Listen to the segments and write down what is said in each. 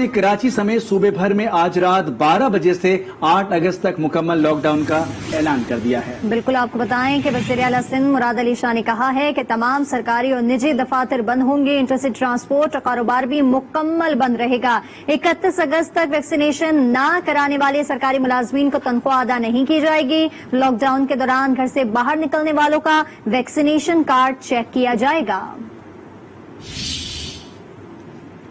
कराची समेत सूबे भर में आज रात 12 बजे से 8 अगस्त तक मुकम्मल लॉकडाउन का ऐलान कर दिया है। बिल्कुल आपको बताएं कि वज़ीर आला सिंध मुराद अली शाह ने कहा है कि तमाम सरकारी और निजी दफातर बंद होंगे, इंटरसिटी ट्रांसपोर्ट और कारोबार भी मुकम्मल बंद रहेगा। 31 अगस्त तक वैक्सीनेशन न कराने वाले सरकारी मुलाजमीन को तनख्वाह अदा नहीं की जाएगी। लॉकडाउन के दौरान घर से बाहर निकलने वालों का वैक्सीनेशन कार्ड चेक किया जाएगा।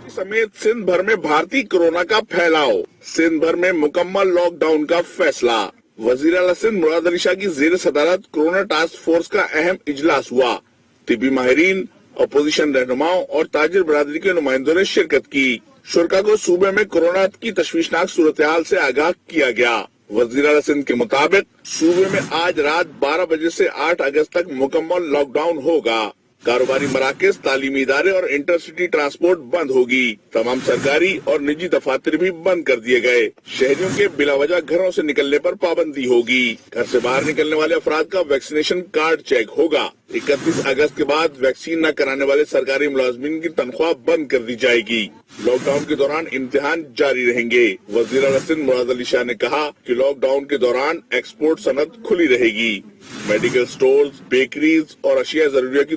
समेत सिंध भर में भारतीय कोरोना का फैलाव, सिंध भर में मुकम्मल लॉकडाउन का फैसला। वज़ीर आला सिंध मुराद अली शाह की ज़ेर सदारत कोरोना टास्क फोर्स का अहम इजलास हुआ। तिब्बी माहिरीन, अपोजिशन रहनुमाओं और ताजिर बरादरी के नुमाइंदों ने शिरकत की। शुरका को सूबे में कोरोना की तशवीशनाक सूरत हाल से आगाह किया गया। वज़ीर आला सिंध के मुताबिक सूबे में आज रात 12 बजे से 8 अगस्त तक मुकम्मल लॉकडाउन होगा। कारोबारी मराकज, तालीमी इदारे और इंटरसिटी ट्रांसपोर्ट बंद होगी। तमाम सरकारी और निजी दफातर भी बंद कर दिए गए। शहरियों के बिलावजह घरों से निकलने पर पाबंदी होगी। घर से बाहर निकलने वाले अफराद का वैक्सीनेशन कार्ड चेक होगा। 31 अगस्त के बाद वैक्सीन न कराने वाले सरकारी मुलाजमीन की तनख्वाह बंद कर दी जाएगी। लॉकडाउन के दौरान इम्तिहान जारी रहेंगे। वज़ीर आला सिंध मुराद अली शाह ने कहा कि लॉकडाउन के दौरान एक्सपोर्ट सनत खुली रहेगी। मेडिकल स्टोर्स, बेकरीज और अशिया जरूरिया की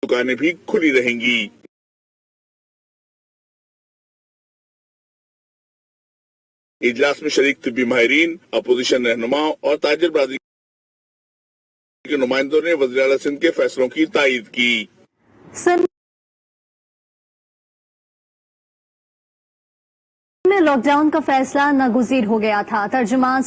दुकानें भी खुली रहेंगी। इजलास में शरीक तिब्बी माहिरीन, अपोजिशन रहनुमाओं और ताजिर बरादरी के नुमाइंदों ने वज़ीर आला सिंध के फैसलों की तायीद की। सिंध में लॉकडाउन का फैसला नागुज़ीर हो गया था। तर्जुमान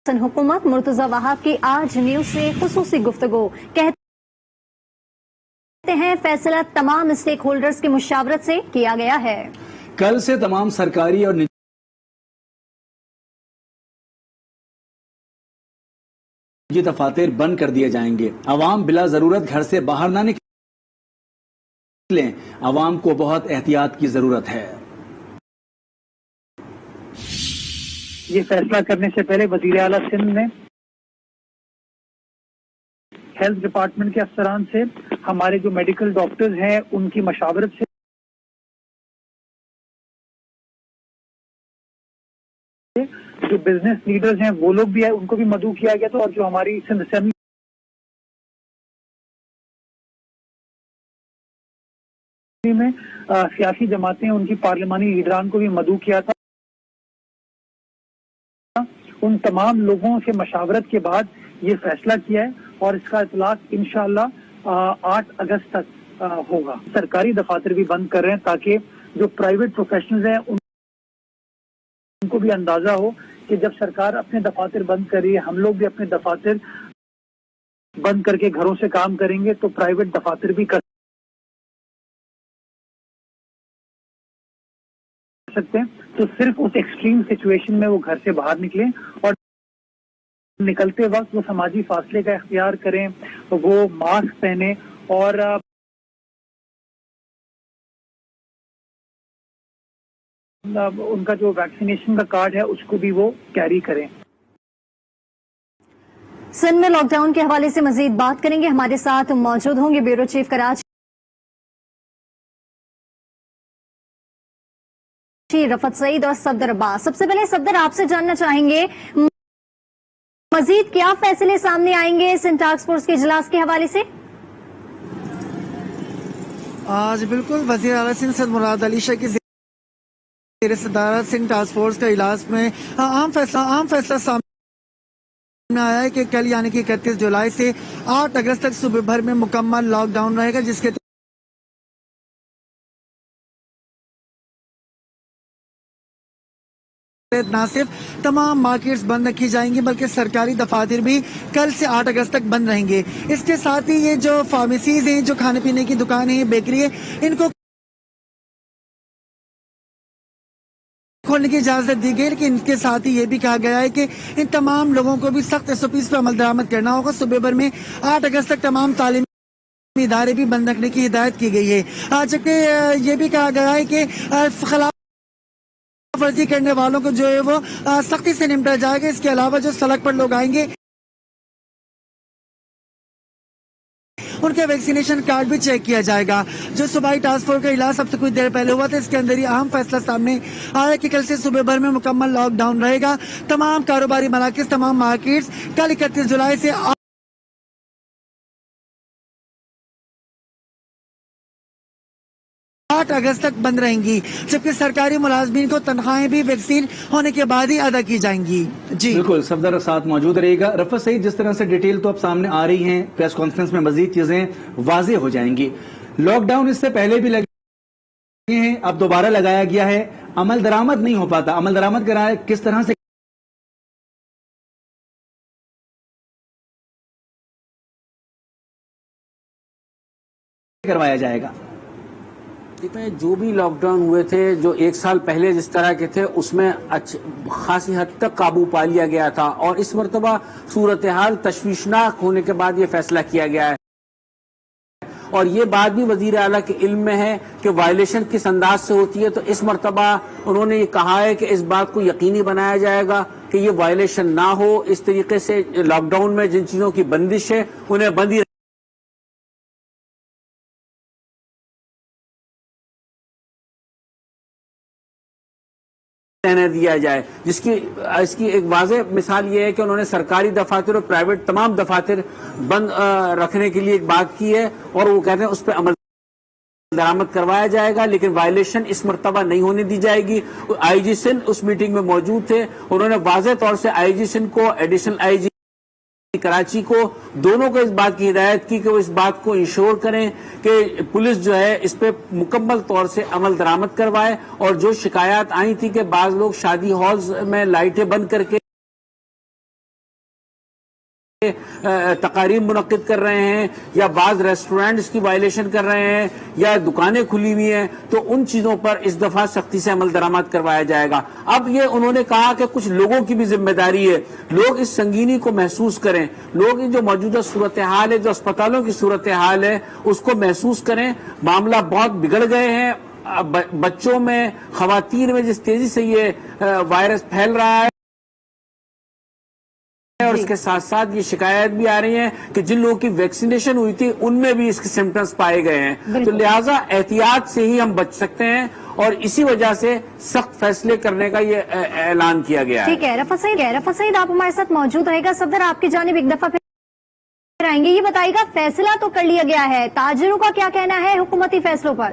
हुकूमत मुर्तजा वहाब की आज न्यूज से खुसूसी गुफ्तगू। कहते हैं फैसला तमाम स्टेक होल्डर्स की मुशावरत से किया गया है। कल से तमाम सरकारी और निजी दफातर बंद कर दिए जाएंगे। अवाम बिला जरूरत घर से बाहर ना निकलें। अवाम को बहुत एहतियात की जरूरत है। ये फैसला करने से पहले वज़ीर आला सिंध ने हेल्थ डिपार्टमेंट के अफसरान से, हमारे जो मेडिकल डॉक्टर्स हैं उनकी मशावरत से, जो बिजनेस लीडर्स हैं वो लोग भी है उनको भी मदऊ किया गया था, और जो हमारी सिंध असेंबली में सियासी जमातें हैं उनकी पार्लिमानी लीडरान को भी मदऊ किया था। उन तमाम लोगों से मशावरत के बाद ये फैसला किया है और इसका इतलाक इंशाअल्लाह 8 अगस्त तक होगा। सरकारी दफातर भी बंद कर रहे हैं ताकि जो प्राइवेट प्रोफेशनल्स हैं उनको भी अंदाजा हो कि जब सरकार अपने दफातर बंद कर रही है, हम लोग भी अपने दफातर बंद करके घरों से काम करेंगे तो प्राइवेट दफातर भी कर सकते हैं। तो सिर्फ उस एक्सट्रीम सिचुएशन में वो घर से बाहर निकलें और निकलते वक्त वो समाजी फासले का इख्तियार करें, वो मास्क पहने और उनका जो वैक्सीनेशन का कार्ड है उसको भी वो कैरी करें। सिंध में लॉकडाउन के हवाले से मजीद बात करेंगे। हमारे साथ मौजूद होंगे ब्यूरो चीफ कराची रफत सईद और सफदर अब्बास। सबसे पहले सफदर, आपसे जानना चाहेंगे मजीद क्या फैसले सामने आएंगे सिंध टास्क फोर्स के इजलास के हवाले से? आज बिल्कुल वज़ीर आला सिंध मुराद अली शाह की ज़ेर सदारत सिंध टास्क फोर्स का इजलास में अहम फैसला सामने आया है कि कल यानी कि 31 जुलाई से 8 अगस्त तक सूबे भर में मुकम्मल लॉकडाउन रहेगा, जिसके न सिर्फ तमाम मार्केट्स बंद रखी जाएंगी बल्कि सरकारी दफातर भी कल से 8 अगस्त तक बंद रहेंगे। इसके साथ ही ये जो फार्मेसीज हैं, जो खाने पीने की दुकानें हैं, बेकरी है, इनको खोलने की इजाजत दी गई, लेकिन इनके साथ ही ये भी कहा गया है कि इन तमाम लोगों को भी सख्त SOPs पर अमल दरामद करना होगा। सूबे भर में 8 अगस्त तक तमाम तालीमी इदारे भी बंद रखने की हिदायत की गई है। जबकि ये भी कहा गया है कि खिलाफ वर्जी करने वालों को जो है वो सख्ती से निपटा जाएगा। इसके अलावा जो सड़क पर लोग आएंगे ان کے ویکسینیشن کارڈ بھی چیک کیا جائے گا. جو صوبائی ٹاسک فورس کا اجلاس اب سے کچھ دیر پہلے ہوا تھا، اس کے اندر یہ اہم فیصلہ سامنے آیا کہ کل سے صوبے بھر میں مکمل لاک ڈاؤن رہے گا. تمام کاروباری مراکز، تمام مارکیٹس کل 31 جولائی سے 8 اگست تک بند رہیں گی، جبکہ سرکاری ملازمین کو تنخواہیں بھی ویکسین ہونے کے بعد ہی ادا کی جائیں گی. جی بالکل، صفدر ساتھ موجود رہے گا. رفعت سعید، جس طرح سے ڈیٹیل تو اب سامنے آ رہی ہیں، پریس کانفرنس میں مزید چیزیں واضح ہو جائیں گی. لاک ڈاؤن اس سے پہلے بھی لگے ہیں، اب دوبارہ لگایا گیا ہے. عمل درآمد نہیں ہو پاتا، عمل درآمد کرائے کس طرح سے کروایا جائے گا؟ جو بھی لاک ڈاؤن ہوئے تھے، جو 1 سال پہلے جس طرح کے تھے، اس میں خاصی حد تک قابو پا لیا گیا تھا، اور اس مرتبہ صورتحال تشویشناک ہونے کے بعد یہ فیصلہ کیا گیا ہے. اور یہ بات بھی وزیر اعلیٰ کے علم میں ہے کہ وائلیشن کس انداز سے ہوتی ہے. تو اس مرتبہ انہوں نے یہ کہا ہے کہ اس بات کو یقینی بنایا جائے گا کہ یہ وائلیشن نہ ہو. اس طریقے سے لاک ڈاؤن میں جن چیزوں کی بندش ہے انہیں بندی رہنے دیا جائے. اس کی ایک واضح مثال یہ ہے کہ انہوں نے سرکاری دفاتر اور پرائیویٹ تمام دفاتر بند رکھنے کے لیے ایک بات کی ہے، اور وہ کہتے ہیں اس پہ عمل درآمد کروایا جائے گا، لیکن وائلیشن اس مرتبہ نہیں ہونے دی جائے گی. آئی جی سندھ اس میٹنگ میں موجود تھے، انہوں نے واضح طور سے آئی جی سندھ کو، ایڈیشنل آئی جی کراچی کو، دونوں کو اس بات کی ہدایت کی کہ وہ اس بات کو انشور کریں کہ پولیس جو ہے اس پہ مکمل طور سے عمل درآمد کروائے. اور جو شکایات آئی تھی کہ بعض لوگ شادی ہالز میں لائٹیں بند کر کے تقاریب منعقد کر رہے ہیں، یا بعض ریسٹورینٹس کی وائلیشن کر رہے ہیں، یا دکانیں کھلی ہوئی ہیں، تو ان چیزوں پر اس دفعہ سختی سے عمل درآمد کروایا جائے گا. اب یہ انہوں نے کہا کہ کچھ لوگوں کی بھی ذمہ داری ہے، لوگ اس سنگینی کو محسوس کریں، لوگ جو موجودہ صورتحال ہے، جو اسپتالوں کی صورتحال ہے، اس کو محسوس کریں. معاملہ بہت بگڑ گئے ہیں. بچوں میں، خواتین میں جس تیزی سے یہ وائرس پھیل رہا ہے، اور اس کے ساتھ ساتھ یہ شکایت بھی آ رہی ہیں کہ جن لوگوں کی ویکسینیشن ہوئی تھی ان میں بھی اس کے سمپٹمز پائے گئے ہیں. تو لہٰذا احتیاط سے ہی ہم بچ سکتے ہیں، اور اسی وجہ سے سخت فیصلے کرنے کا یہ اعلان کیا گیا ہے. ٹھیک ہے، رفعت سعید آپ ہمارے ساتھ موجود رہے گا. صدر، آپ کی جانب ایک دفعہ پھر آئیں گے. یہ بتائیے گا، فیصلہ تو کر لیا گیا ہے، تاجروں کا کیا کہنا ہے حکومتی فیصلوں پر؟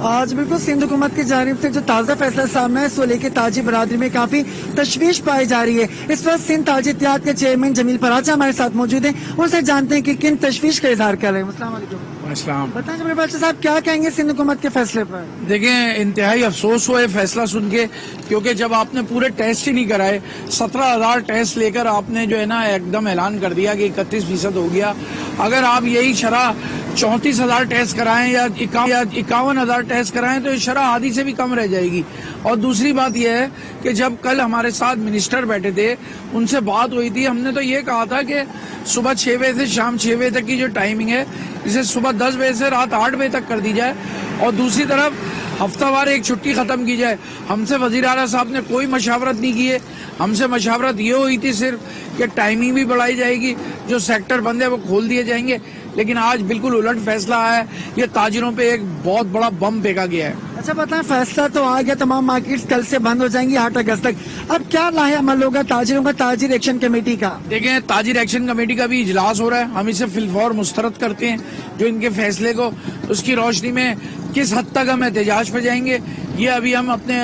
آج بالکل سندھ حکومت کی جانب سے جو تازہ فیصلہ سامنے ہے، اس کو لے کے تاجر برادری میں کافی تشویش پائی جا رہی ہے. اس وقت سندھ تاجر اتحاد کے چیئرمین جمیل پراچا ہمارے ساتھ موجود ہیں، ان سے جانتے ہیں کہ کن تشویش کا اظہار کر رہے ہیں. السلام علیکم. السلام. بتائیں جمیل پراچا صاحب، کیا کہیں گے سندھ حکومت کے فیصلے پر؟ دیکھیں، انتہائی افسوس ہوا ہے فیصلہ سن کے، کیونکہ جب آپ نے پورے ٹیسٹ ہی نہیں کرائے، 17,000 ٹیسٹ لے کر آپ نے جو ہے نا ایک دم اعلان کر دیا کہ 31% ہو گیا. اگر آپ یہی شرح 34,000 ٹیسٹ کرائیں یا 51,000 ٹیسٹ کرائیں تو یہ شرح آدھی سے بھی کم رہ جائے گی. اور دوسری بات یہ ہے کہ جب کل ہمارے ساتھ منسٹر بیٹھے تھے، ان سے بات ہوئی تھی، ہم نے تو یہ کہا تھا کہ صبح 6 بجے سے شام 6 بجے تک کی جو ٹائمنگ ہے، اسے صبح 10 بجے سے رات 8 بجے تک کر دی جائے، اور دوسری طرف ہفتہ وار ایک چھٹی ختم کی جائے. ہم سے وزیر اعلیٰ صاحب نے کوئی مشاورت نہیں کی ہے. ہم سے مشاورت یہ ہوئی تھی صرف کہ ٹائمنگ بھی بڑھائی جائے گی، جو سیکٹر بند ہے وہ کھول دیے جائیں گے. لیکن آج بالکل الٹ فیصلہ آیا ہے. یہ تاجروں پہ ایک بہت بڑا بم پھینکا گیا ہے. اچھا بتائیں، فیصلہ تو آ گیا، تمام مارکیٹس کل سے بند ہو جائیں گی 8 اگست تک. اب کیا لاہے عمل ہوگا تاجروں کا، تاجر ایکشن کمیٹی کا؟ دیکھیں، تاجر ایکشن کمیٹی کا بھی اجلاس ہو رہا ہے، ہم اسے فی الفور مسترد کرتے ہیں. جو ان کے فیصلے کو، اس کی روشنی میں کس حد تک ہم احتجاج پہ جائیں گے، یہ ابھی ہم اپنے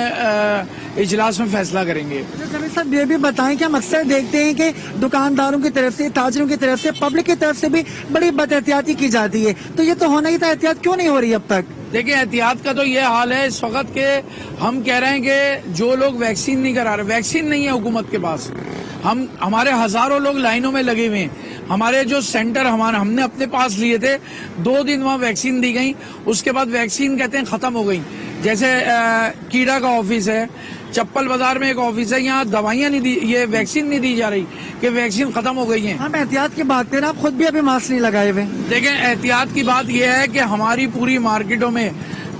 اجلاس میں فیصلہ کریں گے. جمیل صاحب، یہ بھی بتائیں کہ ہم اکثر دیکھتے ہیں کہ دکانداروں کی طرف سے، تاجروں کی طرف سے، پبلک کی طرف سے بھی بڑی بد احتیاطی کی جاتی ہے، تو یہ تو ہونا ہی تھا، احتیاط کیوں نہیں ہو رہی اب تک؟ دیکھیں، احتیاط کا تو یہ حال ہے اس وقت کہ ہم کہہ رہے ہیں کہ جو لوگ ویکسین نہیں کرا رہے، ویکسین نہیں ہے حکومت کے پاس. ہمارے ہزاروں لوگ لائنوں میں لگے ہوئے ہیں. ہمارے جو سینٹر ہم نے اپنے پاس لیے تھے، 2 دن وہاں ویکسین دی گئی، اس کے بعد ویکسین کہتے ہیں ختم ہو گئی. جیسے کیڑا کا آفس ہے، چپل بازار میں ایک آفس ہے، یہاں دوائیاں نہیں دی، یہ ویکسین نہیں دی جا رہی کہ ویکسین ختم ہو گئی ہیں. ہم احتیاط کی بات کریں، آپ خود بھی ابھی ماسک نہیں لگائے ہوئے. دیکھیں، احتیاط کی بات یہ ہے کہ ہماری پوری مارکیٹوں میں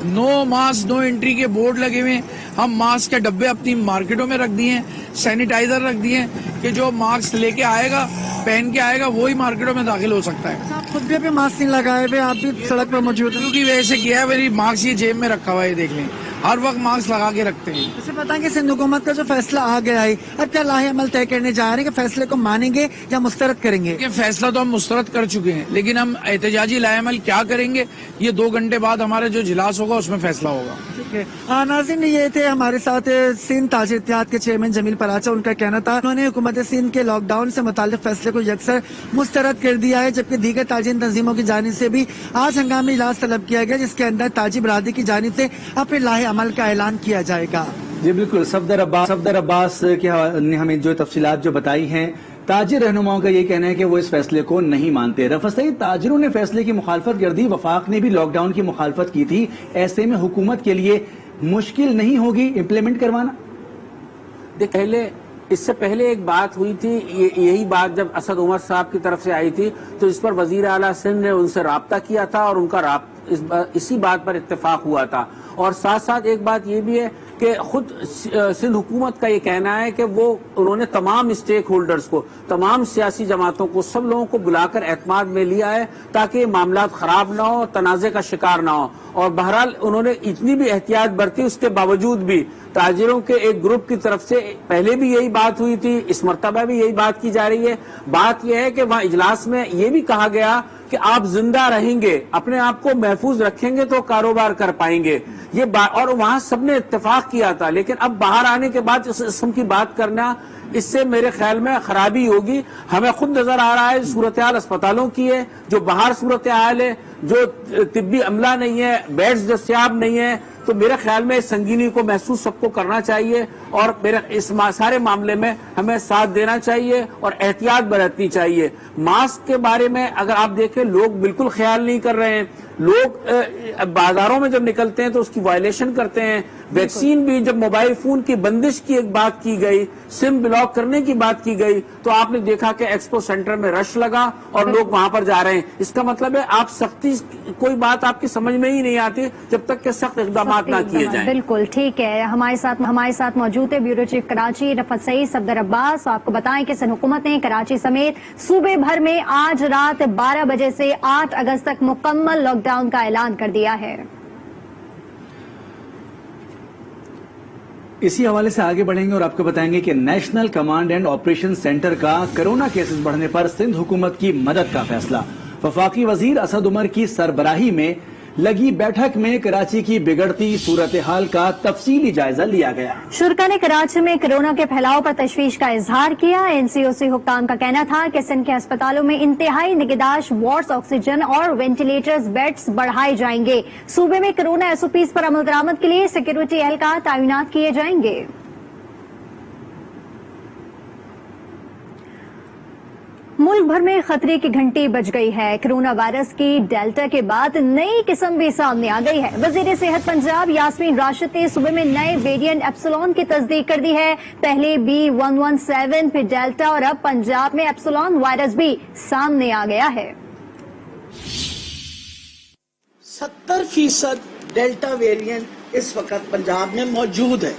نو ماسک نو انٹری کے بورڈ لگے ہوئے ہیں. ہم ماسک کے ڈبے اپنی مارکیٹوں میں رکھ دیے ہیں، سینیٹائزر رکھ دیے ہیں کہ جو ماسک لے کے آئے گا पहन के आएगा वही मार्केटों में दाखिल हो सकता है। आप खुद भी अभी मास्क नहीं लगाए हुए, आप भी सड़क पर मौजूद हैं। की वजह से किया है, मेरी मास्क ये जेब में रखा हुआ है, देख लें, हर वक्त मास्क लगा के रखते हैं। वैसे बताएं कि सिंध हुकूमत का जो फैसला आ गया है, अब क्या लाहे अमल तय करने जा रहे हैं कि फैसले को मानेंगे या मुस्तरद करेंगे? ये फैसला तो हम मुस्तरद कर चुके हैं, लेकिन हम एहतजाजी लाएअमल क्या करेंगे ये 2 घंटे बाद हमारा जो इजलास होगा उसमें फैसला होगा। ठीक है। नाज़रीन, ये थे हमारे साथ सिंध ताजिर इत्तेहाद के चेयरमैन जमील पराचा। उनका कहना था उन्होंने हुकूमत सिंध के लॉकडाउन से मुताल्लिक फैसले को यकसर मुस्तरद कर दिया है, जबकि दीगर ताजिर तंजीमों की जानिब से भी आज हंगामी इजलास तलब किया गया, जिसके अंदर ताजी बरादरी की जानिब से अपने लाहे अमल का ऐलान किया जाएगा। जी बिल्कुल, सफदर अब्बास ने हमें जो तफसीलात जो बताई हैं, ताजिर रहनुमाओं का ये कहना है कि वो इस फैसले को नहीं मानते। रफत सईद, ताजिरों ने फैसले की मुखालफत कर दी, वफाक ने भी लॉकडाउन की मुखालफत की थी, ऐसे में हुकूमत के लिए मुश्किल नहीं होगी इम्प्लीमेंट करवाना? इससे पहले एक बात हुई थी, यही बात जब असद उमर साहब की तरफ से आई थी तो इस पर वजीर आला सिंध ने उनसे राब्ता किया था और उनका इसी बात पर इत्तेफाक हुआ था। और साथ साथ एक बात ये भी है कि खुद सिंध हुकूमत का ये कहना है कि उन्होंने तमाम स्टेक होल्डर्स को, तमाम सियासी जमातों को, सब लोगों को बुलाकर एतमाद में लिया है ताकि मामला खराब ना हो, तनाज़े का शिकार ना हो। और बहरहाल उन्होंने इतनी भी एहतियात बरती, उसके बावजूद भी ताजिरों के एक ग्रुप की तरफ से पहले भी यही बात हुई थी, इस मर्तबा भी यही बात की जा रही है। बात यह है कि वहाँ इजलास में ये भी कहा गया कि आप जिंदा रहेंगे, अपने आप को महफूज रखेंगे तो कारोबार कर पाएंगे, ये बात, और वहां सबने इत्तेफाक किया था। लेकिन अब बाहर आने के बाद इस किस्म की बात करना, इससे मेरे ख्याल में खराबी होगी। हमें खुद नजर आ रहा है सूरत हाल अस्पतालों की है, जो बाहर सूरत हाल है, जो तिब्बी अमला नहीं है, बेड्स दस्तियाब नहीं है, तो मेरे ख्याल में इस संगीनी को महसूस सबको करना चाहिए और मेरे इस सारे मामले में हमें साथ देना चाहिए और एहतियात बरतनी चाहिए। मास्क के बारे में अगर आप देखें, लोग बिल्कुल ख्याल नहीं कर रहे हैं। लोग बाजारों में जब निकलते हैं तो उसकी वायलेशन करते हैं। वैक्सीन भी, जब मोबाइल फोन की बंदिश की एक बात की गई, सिम ब्लॉक करने की बात की गई, तो आपने देखा कि एक्सपो सेंटर में रश लगा और लोग वहां पर जा रहे हैं। इसका मतलब है आप सख्ती, कोई बात आपकी समझ में ही नहीं आती जब तक कि सख्त इक़दाम ना किए जाएं। बिल्कुल ठीक है। हमारे साथ मौजूद है ब्यूरो चीफ कराची रफत सईद सफदर अब्बास। आपको बताएं कि सिंध हुकूमत ने कराची समेत सूबे भर में आज रात 12 बजे से 8 अगस्त तक मुकम्मल लॉकडाउन का ऐलान कर दिया है। इसी हवाले से आगे बढ़ेंगे और आपको बताएंगे कि national command and operation centre का कोरोना केसेस बढ़ने पर सिंध हुकूमत की मदद का फैसला। वफाकी वजीर असद उमर की सरबराही में लगी बैठक में कराची की बिगड़ती सूरत हाल का तफसीली जायजा लिया गया। शुरा ने कराची में कोरोना के फैलाव पर तशवीश का इजहार किया। एनसीओसी हुक्काम का कहना था कि सिंध के अस्पतालों में इंतहाई निगहदाश्त वार्ड्स, ऑक्सीजन और वेंटिलेटर्स बेड्स बढ़ाए जाएंगे। सूबे में कोरोना एसओपीज पर अमल दरामद के लिए सिक्योरिटी एहलकार तैनात किए जाएंगे। मुल्क भर में खतरे की घंटी बज गई है। कोरोना वायरस की डेल्टा के बाद नई किस्म भी सामने आ गई है। वजीर सेहत पंजाब यास्मीन राशिद ने सूबे में नए वेरिएंट एप्सिलॉन की तस्दीक कर दी है। पहले B117, फिर डेल्टा और अब पंजाब में एप्सिलॉन वायरस भी सामने आ गया है। 70% डेल्टा वेरिएंट इस वक्त पंजाब में मौजूद है।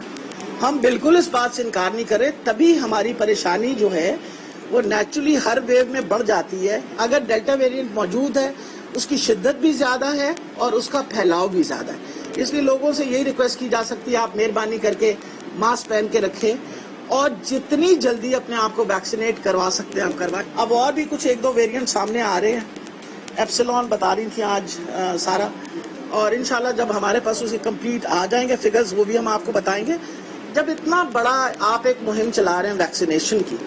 हम बिल्कुल इस बात से इनकार नहीं कर रहे, तभी हमारी परेशानी जो है वो नेचुरली हर वेव में बढ़ जाती है। अगर डेल्टा वेरिएंट मौजूद है, उसकी शिद्दत भी ज्यादा है और उसका फैलाव भी ज्यादा है। इसलिए लोगों से यही रिक्वेस्ट की जा सकती है, आप मेहरबानी करके मास्क पहन के रखें और जितनी जल्दी अपने आप को वैक्सीनेट करवा सकते हैं आप करवाएं। अब और भी कुछ 1-2 वेरिएंट सामने आ रहे हैं। एप्सिलॉन बता रही थी आज सारा, और इंशाल्लाह जब हमारे पास उसके कंप्लीट आ जाएंगे फिगर्स, वो भी हम आपको बताएंगे। जब इतना बड़ा आप एक मुहिम चला रहे हैं वैक्सीनेशन की,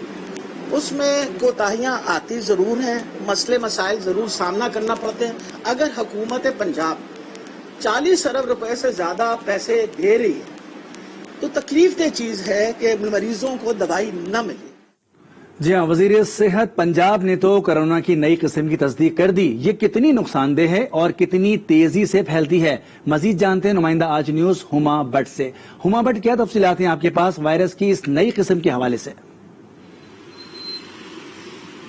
उसमें कोताहियां आती जरूर हैं, मसले मसाइल जरूर सामना करना पड़ते हैं। अगर हुकूमत पंजाब 40 अरब रुपए से ज्यादा पैसे दे रही है तो तकलीफ दह चीज है कि मरीजों को दवाई न मिले। जी हाँ, वजीर सेहत पंजाब ने तो कोरोना की नई किस्म की तस्दीक कर दी। ये कितनी नुकसानदेह है और कितनी तेजी से फैलती है, मजीद जानते हैं नुमाइंदा आज न्यूज हुमा भट्ट से। हुमा भट्ट, क्या तफसीलात हैं आपके पास वायरस की इस नई किस्म के हवाले से?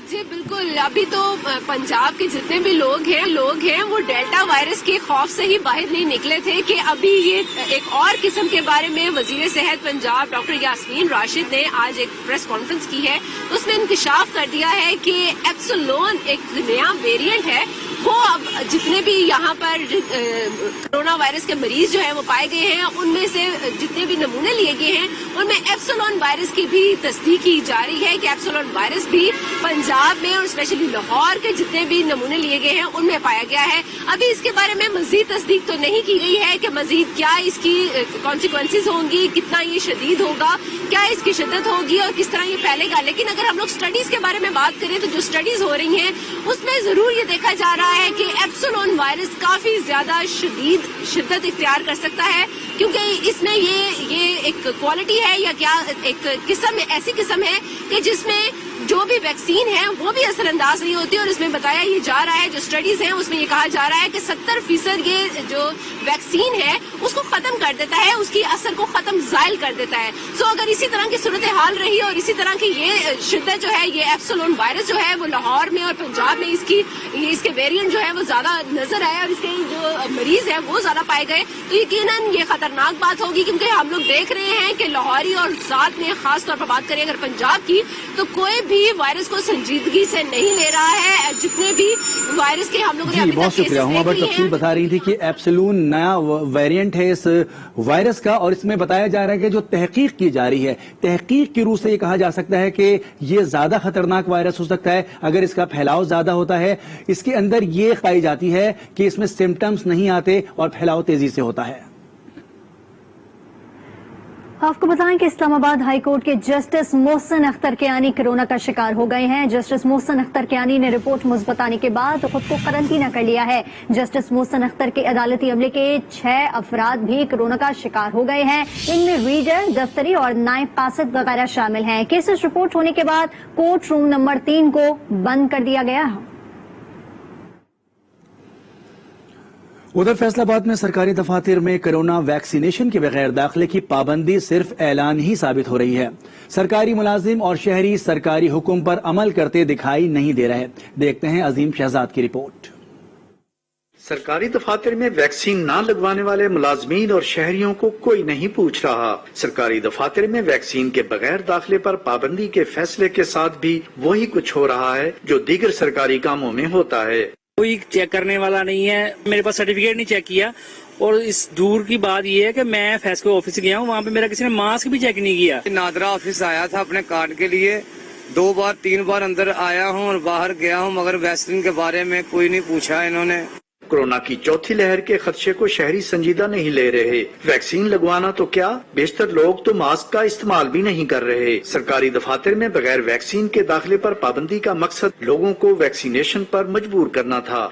जी बिल्कुल, अभी तो पंजाब के जितने भी लोग हैं वो डेल्टा वायरस के खौफ से ही बाहर नहीं निकले थे कि अभी ये एक और किस्म के बारे में वजीर सेहत पंजाब डॉक्टर यास्मीन राशिद ने आज एक प्रेस कॉन्फ्रेंस की है। उसमें इंकशाफ कर दिया है कि एप्सिलॉन एक नया वेरिएंट है, वो अब जितने भी यहाँ पर कोरोना वायरस के मरीज जो है वो पाए गए हैं, उनमें से जितने भी नमूने लिए गए हैं उनमें एप्सिलॉन वायरस की भी तस्दीक की जा रही है कि एप्सिलॉन वायरस भी पंजाब में और स्पेशली लाहौर के जितने भी नमूने लिए गए हैं उनमें पाया गया है। अभी इसके बारे में मजीद तस्दीक तो नहीं की गई है कि मजीद क्या इसकी कॉन्सिक्वेंसेज होंगी, कितना ये शदीद होगा, क्या इसकी शिद्दत होगी और किस तरह ये फैलेगा। लेकिन अगर हम लोग स्टडीज के बारे में बात करें तो जो स्टडीज हो रही हैं उसमें जरूर ये देखा जा रहा है कि एप्सिलॉन वायरस काफी ज्यादा शदीद शिद्दत इख्तियार कर सकता है, क्योंकि इसमें ये एक क्वालिटी है या क्या एक किस्म ऐसी किस्म है कि जिसमें जो भी वैक्सीन है वो भी असरअंदाज नहीं होती। और इसमें बताया ये जा रहा है, जो स्टडीज हैं उसमें ये कहा जा रहा है कि 70% ये जो वैक्सीन है उसको खत्म कर देता है, उसकी असर को खत्म जायल कर देता है। सो अगर इसी तरह की सूरत हाल रही और इसी तरह की ये शिद्दत जो है, ये एप्सिलॉन वायरस जो है वो लाहौर में और पंजाब में इसके वेरिएंट जो है वो ज्यादा नजर आए और इसके जो मरीज है वो ज्यादा पाए गए, तो यकीनन ये खतरनाक बात होगी। क्योंकि हम लोग देख रहे हैं कि लाहौरी और साथ में खास तौर पर बात करें अगर पंजाब की, तो कोई भी वायरस को संजीदगी से नहीं ले रहा है। जितने भी वायरस के हम लोग जी बहुत शुक्रिया। हुमा बट तफसील बता रही थी कि एप्सिलॉन नया वेरिएंट है इस वायरस का, और इसमें बताया जा रहा है कि जो तहकीक की जा रही है, तहकीक की रूह से ये कहा जा सकता है कि ये ज्यादा खतरनाक वायरस हो सकता है अगर इसका फैलाव ज्यादा होता है। इसके अंदर ये पाई जाती है कि इसमें सिम्टम्स नहीं आते और फैलाव तेजी से होता है। आपको बताएं कि इस्लामाबाद हाई कोर्ट के जस्टिस मोहसिन अख्तर कियानी कोरोना का शिकार हो गए हैं। जस्टिस मोहसिन अख्तर कियानी ने रिपोर्ट मुस्बत आने के बाद खुद को करंटीना कर लिया है। जस्टिस मोहसिन अख्तर के अदालती अमले के 6 अफराद भी कोरोना का शिकार हो गए हैं। इनमें रीडर, दफ्तरी और नायब कासिद वगैरह शामिल हैं। केसेस रिपोर्ट होने के बाद कोर्ट रूम नंबर 3 को बंद कर दिया गया है। उधर फैसलाबाद में सरकारी दफातर में कोरोना वैक्सीनेशन के बगैर दाखिले की पाबंदी सिर्फ ऐलान ही साबित हो रही है। सरकारी मुलाजिम और शहरी सरकारी हुक्म पर अमल करते दिखाई नहीं दे रहे। देखते हैं अजीम शहजाद की रिपोर्ट। सरकारी दफातर में वैक्सीन न लगवाने वाले मुलाजमीन और शहरियों को कोई नहीं पूछ रहा। सरकारी दफातर में वैक्सीन के बगैर दाखिले पर पाबंदी के फैसले के साथ भी वही कुछ हो रहा है जो दीगर सरकारी कामों में होता है। कोई चेक करने वाला नहीं है, मेरे पास सर्टिफिकेट नहीं चेक किया। और इस दूर की बात ये है कि मैं फैसले ऑफिस गया हूँ, वहाँ पे मेरा किसी ने मास्क भी चेक नहीं किया। नादरा ऑफिस आया था अपने कार्ड के लिए, 2 बार 3 बार अंदर आया हूँ और बाहर गया हूँ, मगर वैक्सीन के बारे में कोई नहीं पूछा इन्होंने। कोरोना की चौथी लहर के खदशे को शहरी संजीदा नहीं ले रहे। वैक्सीन लगवाना तो क्या, बेशतर लोग तो मास्क का इस्तेमाल भी नहीं कर रहे। सरकारी दफातर में बगैर वैक्सीन के दाखिले पर पाबंदी का मकसद लोगों को वैक्सीनेशन पर मजबूर करना था।